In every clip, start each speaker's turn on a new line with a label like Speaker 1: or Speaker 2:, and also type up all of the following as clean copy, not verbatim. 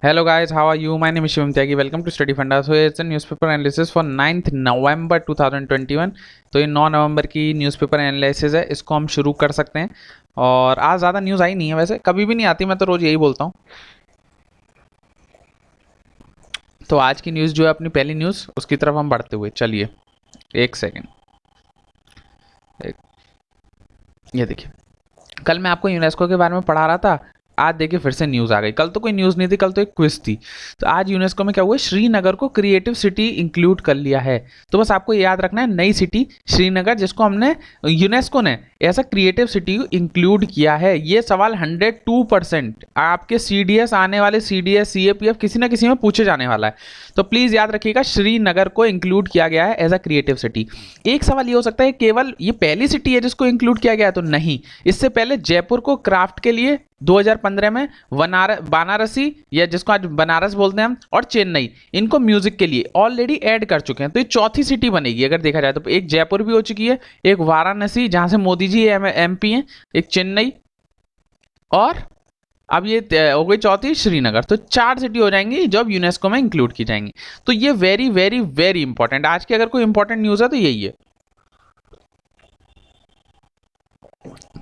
Speaker 1: Hello guys, how are you? My name is Shivam Tyagi. Welcome to Study Funda. So it's a newspaper analysis for 9th November 2021. तो ये 9 नवंबर की newspaper analysis है, इसको हम शुरू कर सकते हैं। और आज ज़्यादा न्यूज़ आई नहीं है, वैसे कभी भी नहीं आती, मैं तो रोज़ यही बोलता हूँ। तो आज की न्यूज़ जो है अपनी पहली न्यूज़, उसकी तरफ हम बढ़ते हुए चलिए। एक सेकेंड, ये देखिए, कल मैं आपको यूनेस्को के बारे में पढ़ा रहा था। आज देखिए फिर से न्यूज़ आ गई। कल तो कोई न्यूज़ नहीं थी, कल तो एक क्विज थी। तो आज यूनेस्को में क्या हुआ, श्रीनगर को क्रिएटिव सिटी इंक्लूड कर लिया है। तो बस आपको याद रखना है, नई सिटी श्रीनगर, जिसको हमने यूनेस्को ने ऐसा क्रिएटिव सिटी इंक्लूड किया है। ये सवाल 102% आपके CDS आने वाले CDS CAPF किसी ना किसी में पूछे जाने वाला है। तो प्लीज़ याद रखिएगा, श्रीनगर को इंक्लूड किया गया है एज अ क्रिएटिव सिटी। एक सवाल ये हो सकता है, केवल ये पहली सिटी है जिसको इंक्लूड किया गया है? तो नहीं, इससे पहले जयपुर को क्राफ्ट के लिए 2015 में बनारसी, या जिसको आज बनारस बोलते हैं हम, और चेन्नई, इनको म्यूजिक के लिए ऑलरेडी ऐड कर चुके हैं। तो ये चौथी सिटी बनेगी अगर देखा जाए तो। एक जयपुर भी हो चुकी है, एक वाराणसी जहां से मोदी जी MP हैं, एक चेन्नई, और अब ये हो गई चौथी श्रीनगर। तो 4 सिटी हो जाएंगी जो अब यूनेस्को में इंक्लूड की जाएंगी। तो ये वेरी वेरी वेरी इंपॉर्टेंट, आज की अगर कोई इंपॉर्टेंट न्यूज़ है तो यही है।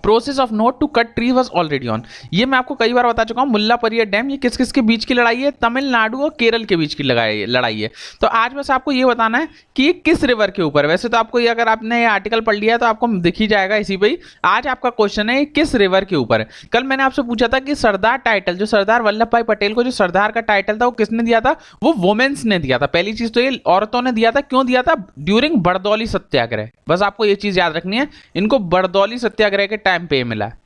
Speaker 1: Process of not to cut tree was already on. ये मैं आपको कई बार बता चुका हूँ। मुल्लापेरियार डैम, ये किस किस के बीच की लड़ाई है? तमिलनाडु और केरल के बीच की लड़ाई है। तो आज बस आपको ये बताना है कि ये किस रिवर के ऊपर। वैसे तो आपको ये, अगर आपने ये आर्टिकल पढ़ लिया है तो आपको दिख ही जाएगा इसी पे ही। आज आपका क्वेश्चन है किस रिवर के ऊपर है। कल मैंने आपसे पूछा था कि सरदार टाइटल, जो सरदार वल्लभ भाई पटेल को जो सरदार का टाइटल था, वो किसने दिया था? वो वुमेन्स ने दिया था। पहली चीज तो ये औरतों ने दिया था। क्यों दिया था? ड्यूरिंग बरदौली सत्याग्रह। बस आपको ये चीज याद रखनी है, इनको बरदौली सत्याग्रह के टाइम पे मिला है।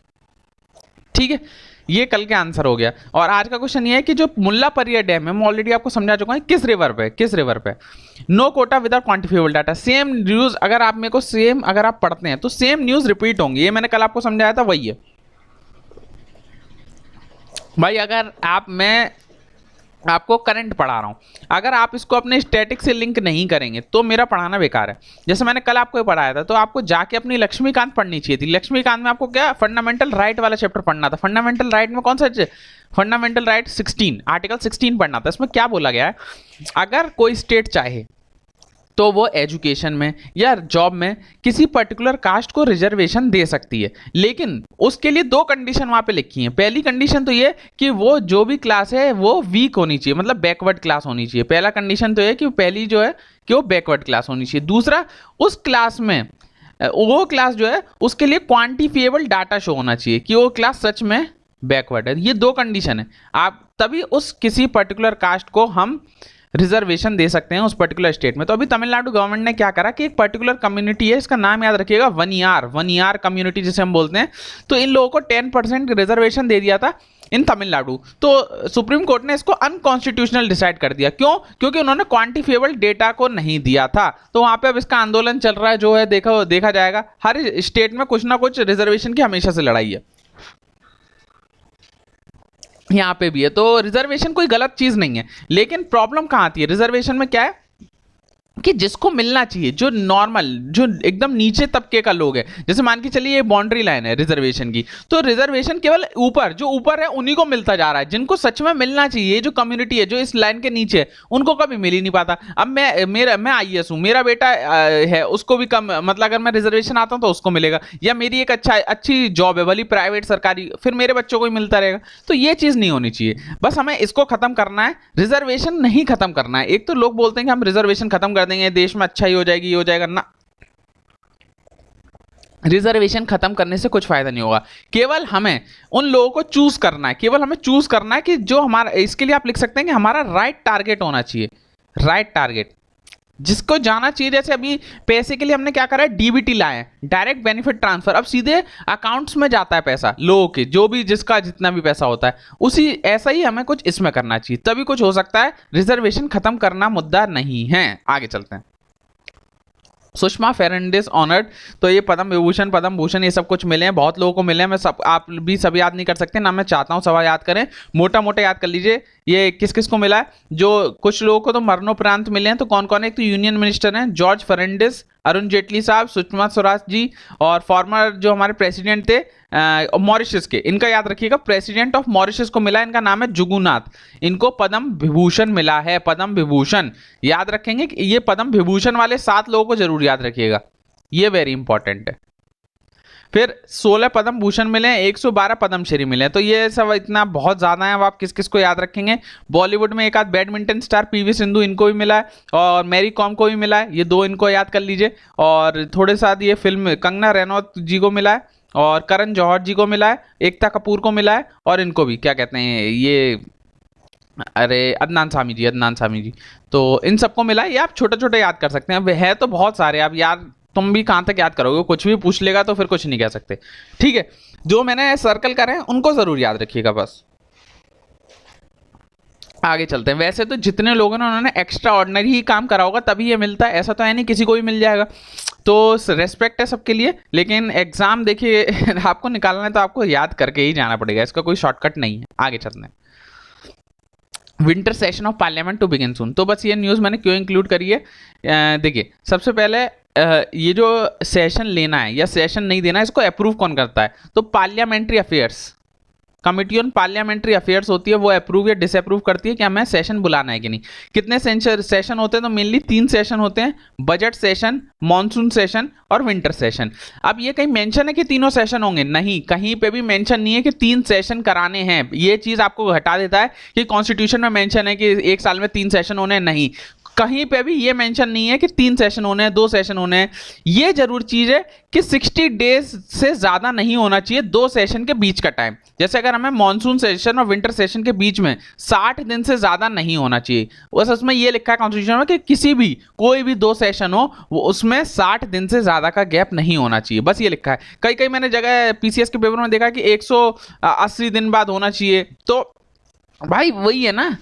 Speaker 1: ठीक है, ये कल के आंसर हो गया। और आज का क्वेश्चन ये है कि जो मुल्लापेरियार डैम है, मैं ऑलरेडी आपको समझा चुका हूं, किस रिवर पे, किस रिवर पे। No quota without quantifiable data. Same news अगर आप मेरे को सेम अगर आप पढ़ते हैं तो सेम न्यूज रिपीट होंगी। ये मैंने कल आपको समझाया था, वही है भाई। अगर मैं आपको करंट पढ़ा रहा हूं, अगर आप इसको अपने स्टैटिक से लिंक नहीं करेंगे तो मेरा पढ़ाना बेकार है। जैसे मैंने कल आपको पढ़ाया था, तो आपको जाके अपनी लक्ष्मीकांत पढ़नी चाहिए थी। लक्ष्मीकांत में आपको क्या, फंडामेंटल राइट वाला चैप्टर पढ़ना था। फंडामेंटल राइट में कौन सा? फंडामेंटल राइट 16, आर्टिकल 16 पढ़ना था। इसमें क्या बोला गया है, अगर कोई स्टेट चाहे तो वो एजुकेशन में या जॉब में किसी पर्टिकुलर कास्ट को रिजर्वेशन दे सकती है, लेकिन उसके लिए 2 कंडीशन वहां पे लिखी हैं। पहली कंडीशन तो ये कि वो जो भी क्लास है वो वीक होनी चाहिए, मतलब बैकवर्ड क्लास होनी चाहिए। पहला कंडीशन तो ये कि पहली जो है कि वो बैकवर्ड क्लास होनी चाहिए। दूसरा, उस क्लास में वो क्लास जो है उसके लिए क्वांटिफिएबल डाटा शो होना चाहिए कि वो क्लास सच में बैकवर्ड है। ये 2 कंडीशन है, आप तभी उस किसी पर्टिकुलर कास्ट को हम रिजर्वेशन दे सकते हैं उस पर्टिकुलर स्टेट में। तो अभी तमिलनाडु गवर्नमेंट ने क्या करा कि एक पर्टिकुलर कम्युनिटी है, इसका नाम याद रखिएगा, वनियार कम्युनिटी जिसे हम बोलते हैं। तो इन लोगों को 10% रिजर्वेशन दे दिया था इन तमिलनाडु। तो सुप्रीम कोर्ट ने इसको अनकॉन्स्टिट्यूशनल डिसाइड कर दिया। क्यों? क्योंकि उन्होंने क्वांटिफिएबल डेटा को नहीं दिया था। तो वहां पे अब इसका आंदोलन चल रहा है, जो है देखा जाएगा। हर स्टेट में कुछ ना कुछ रिजर्वेशन की हमेशा से लड़ाई है, यहाँ पे भी है। तो रिजर्वेशन कोई गलत चीज नहीं है, लेकिन प्रॉब्लम कहां आती है रिजर्वेशन में, क्या है कि जिसको मिलना चाहिए, जो नॉर्मल, जो एकदम नीचे तबके का लोग है, जैसे मान के चलिए ये बाउंड्री लाइन है रिजर्वेशन की, तो रिजर्वेशन केवल ऊपर, जो ऊपर है उन्हीं को मिलता जा रहा है। जिनको सच में मिलना चाहिए, जो कम्युनिटी है जो इस लाइन के नीचे है, उनको कभी मिल ही नहीं पाता। अब मैं IAS हूँ, मेरा बेटा है, उसको भी कम, मतलब अगर मैं रिजर्वेशन आता हूँ तो उसको मिलेगा, या मेरी एक अच्छी जॉब है भली प्राइवेट सरकारी, फिर मेरे बच्चों को ही मिलता रहेगा। तो ये चीज नहीं होनी चाहिए। बस हमें इसको खत्म करना है, रिजर्वेशन नहीं खत्म करना है। एक तो लोग बोलते हैं कि हम रिजर्वेशन खत्म कर देंगे, देश में अच्छा ही हो जाएगी, ये हो जाएगा ना। रिजर्वेशन खत्म करने से कुछ फायदा नहीं होगा। केवल हमें उन लोगों को चूज करना है, केवल हमें चूज करना है कि जो हमारा, इसके लिए आप लिख सकते हैं कि हमारा राइट टारगेट होना चाहिए, राइट टारगेट जिसको जाना चाहिए। जैसे अभी पैसे के लिए हमने क्या करा है, DBT लाए, डायरेक्ट बेनिफिट ट्रांसफर। अब सीधे अकाउंट्स में जाता है पैसा लोगों के, जो भी जिसका जितना भी पैसा होता है, उसी ऐसा ही हमें कुछ इसमें करना चाहिए, तभी कुछ हो सकता है। रिजर्वेशन खत्म करना मुद्दा नहीं है। आगे चलते हैं। सुषमा फर्नांडिस ऑनर्ड, तो ये पद्म विभूषण, पद्म भूषण, ये सब कुछ मिले हैं, बहुत लोगों को मिले हैं। मैं सब, आप भी सब याद नहीं कर सकते ना, मैं चाहता हूँ सब याद करें, मोटा मोटा याद कर लीजिए। ये किस किस को मिला है, जो कुछ लोगों को तो मरणोपरांत मिले हैं। तो कौन कौन है? एक तो यूनियन मिनिस्टर हैं जॉर्ज फर्नांडिस, अरुण जेटली साहब, सुषमा स्वराज जी, और फॉर्मर जो हमारे प्रेसिडेंट थे मॉरिशस के, इनका याद रखिएगा, प्रेसिडेंट ऑफ मॉरिशस को मिला, इनका नाम है जुगुनाथ, इनको पद्म विभूषण मिला है, पद्म विभूषण। याद रखेंगे कि ये पद्म विभूषण वाले 7 लोगों को जरूर याद रखिएगा, ये वेरी इंपॉर्टेंट है। फिर 16 पद्म भूषण मिले हैं, 112 पद्मश्री मिले हैं, तो ये सब इतना बहुत ज़्यादा है। अब आप किस किस को याद रखेंगे? बॉलीवुड में एक आध बैडमिंटन स्टार पीवी सिंधु, इनको भी मिला है, और मैरी कॉम को भी मिला है, ये 2 इनको याद कर लीजिए। और थोड़े साथ ये फिल्म कंगना रनौत जी को मिला है, और करण जौहर जी को मिला है, एकता कपूर को मिला है, और इनको भी क्या कहते हैं ये, अरे अदनान सामी जी, अदनान सामी जी, तो इन सबको मिला है। ये आप छोटे छोटे याद कर सकते हैं, अब है तो बहुत सारे, आप याद तुम भी कहाँ तक याद करोगे, कुछ भी पूछ लेगा तो फिर कुछ नहीं कह सकते। ठीक है, जो मैंने सर्कल करे हैं उनको जरूर याद रखिएगा बस। आगे चलते हैं। वैसे तो जितने लोगों ने उन्होंने एक्स्ट्रा ऑर्डिनरी ही काम करा होगा तभी ये मिलता है, ऐसा तो है नहीं किसी को भी मिल जाएगा, तो रेस्पेक्ट है सबके लिए। लेकिन एग्जाम देखिए आपको निकालना है तो आपको याद करके ही जाना पड़ेगा, इसका कोई शॉर्टकट नहीं है। आगे चलते हैं। Winter session of parliament to begin soon, तो बस ये न्यूज़ मैंने क्यों इंक्लूड करी है, देखिए सबसे पहले ये जो सेशन लेना है या सेशन नहीं देना है, इसको अप्रूव कौन करता है? तो parliamentary affairs committee on parliamentary affairs होती है, वो अप्रूव या डिसअप्रूव करती है कि हमें सेशन बुलाना है कि नहीं। कितने सेशन होते हैं? तो मेनली 3 सेशन होते हैं, बजट सेशन, मॉनसून सेशन और विंटर सेशन। अब ये कहीं मेंशन है कि तीनों सेशन होंगे? नहीं, कहीं पे भी मेंशन नहीं है कि 3 सेशन कराने हैं। ये चीज आपको हटा देता है कि कॉन्स्टिट्यूशन में मेंशन है कि 1 साल में 3 सेशन होने हैं, नहीं, कहीं पे भी ये मेंशन नहीं है कि 3 सेशन होने हैं, 2 सेशन होने हैं। ये जरूर चीज है कि 60 डेज से ज्यादा नहीं होना चाहिए 2 सेशन के बीच का टाइम। जैसे अगर हमें मॉनसून सेशन और विंटर सेशन के बीच में 60 दिन से ज्यादा नहीं होना चाहिए, बस उसमें ये लिखा है कॉन्स्टिट्यूशन में कि किसी भी कोई भी 2 सेशन हो वो उसमें 60 दिन से ज्यादा का गैप नहीं होना चाहिए, बस ये लिखा है। कई कई मैंने जगह पीसीएस के पेपर में देखा कि 180 दिन बाद होना चाहिए, तो भाई वही है ना,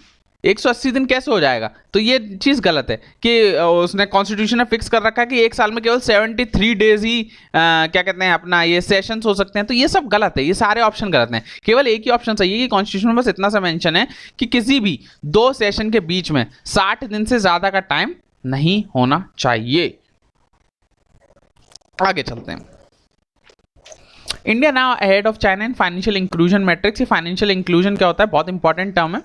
Speaker 1: 180 दिन कैसे हो जाएगा? तो ये चीज़ गलत है कि उसने कॉन्स्टिट्यूशन में फिक्स कर रखा है कि 1 साल में केवल 73 डेज ही क्या कहते हैं अपना ये सेशंस हो सकते हैं, तो ये सब गलत है, ये सारे ऑप्शन गलत हैं। केवल एक ही ऑप्शन सही है कि कॉन्स्टिट्यूशन में बस इतना सा मेंशन है कि किसी भी 2 सेशन के बीच में 60 दिन से ज़्यादा का टाइम नहीं होना चाहिए। आगे चलते हैं। India now ahead of China in financial inclusion matrix. ये फाइनेंशियल इंक्लूजन क्या होता है? बहुत इंपॉर्टेंट टर्म है,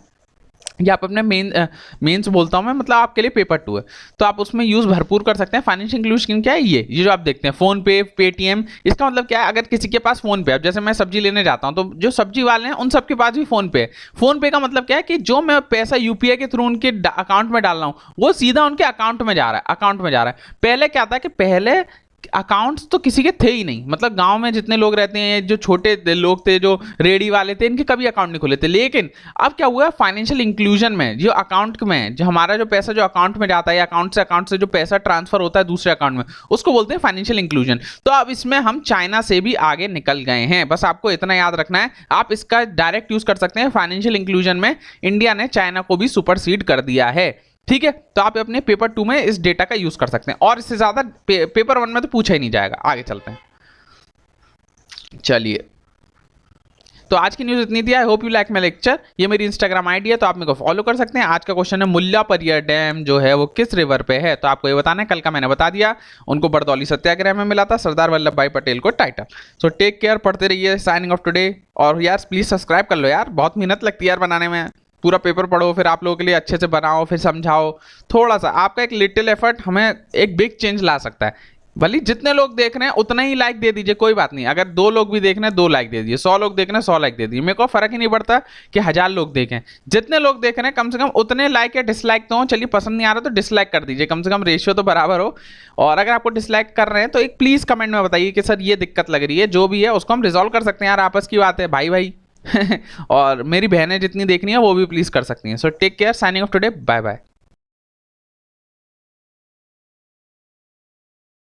Speaker 1: ये आप अपने मेंस बोलता हूँ मैं, मतलब आपके लिए पेपर 2 है, तो आप उसमें यूज़ भरपूर कर सकते हैं। फाइनेंशियल इंक्लूजन क्या है? ये जो आप देखते हैं फोन पे, पेटीएम, इसका मतलब क्या है? अगर किसी के पास फोन पे, अब जैसे मैं सब्जी लेने जाता हूँ तो जो सब्जी वाले हैं उन सबके पास भी फोन पे है। फोन पे का मतलब क्या है कि जो मैं पैसा यूपीआई के थ्रू उनके अकाउंट में डाल रहा हूँ वो सीधा उनके अकाउंट में जा रहा है, पहले क्या था कि पहले अकाउंट्स तो किसी के थे ही नहीं, मतलब गांव में जितने लोग रहते हैं, जो छोटे लोग थे, जो रेडी वाले थे, इनके कभी अकाउंट नहीं खुले थे। लेकिन अब क्या हुआ, फाइनेंशियल इंक्लूजन में जो अकाउंट में जो हमारा जो पैसा जो अकाउंट में जाता है, अकाउंट से जो पैसा ट्रांसफर होता है दूसरे अकाउंट में, उसको बोलते हैं फाइनेंशियल इंक्लूजन। तो अब इसमें हम चाइना से भी आगे निकल गए हैं, बस आपको इतना याद रखना है। आप इसका डायरेक्ट यूज कर सकते हैं, फाइनेंशियल इंक्लूजन में इंडिया ने चाइना को भी सुपरसीड कर दिया है। ठीक है, तो आप अपने पेपर 2 में इस डेटा का यूज कर सकते हैं, और इससे ज्यादा पेपर 1 में तो पूछा ही नहीं जाएगा। आगे चलते हैं। चलिए, तो आज की न्यूज इतनी थी। I hope you like my lecture. ये मेरी इंस्टाग्राम आईडी है, तो आप मेरे को फॉलो कर सकते हैं। आज का क्वेश्चन है मुल्लापरिया डैम जो है वो किस रिवर पे है, तो आपको ये बताना है। कल का मैंने बता दिया, उनको बरदौली सत्याग्रह में मिला था सरदार वल्लभ भाई पटेल को टाइटल। सो टेक केयर, पढ़ते रहिए। Signing off today. और यार प्लीज सब्सक्राइब कर लो यार, बहुत मेहनत लगती है यार बनाने में। पूरा पेपर पढ़ो, फिर आप लोगों के लिए अच्छे से बनाओ, फिर समझाओ। थोड़ा सा आपका एक लिटिल एफर्ट हमें एक बिग चेंज ला सकता है। भले जितने लोग देख रहे हैं उतना ही लाइक दे दीजिए, कोई बात नहीं। अगर 2 लोग भी देख रहे हैं 2 लाइक दे दीजिए, 100 लोग देख रहे हैं 100 लाइक दे दीजिए, मेरे को फर्क ही नहीं पड़ता कि 1000 लोग देखें। जितने लोग देख रहे हैं कम से कम उतने लाइक या डिसलाइक तो हो। चलिए पसंद नहीं आ रहा तो डिसलाइक कर दीजिए, कम से कम रेशियो तो बराबर हो। और अगर आपको डिसलाइक कर रहे हैं तो एक प्लीज कमेंट में बताइए कि सर ये दिक्कत लग रही है, जो भी है उसको हम रिजॉल्व कर सकते हैं यार, आपस की बात है भाई भाई। और मेरी बहनें जितनी देखनी है वो भी प्लीज कर सकती हैं। So take care, signing off today, bye bye.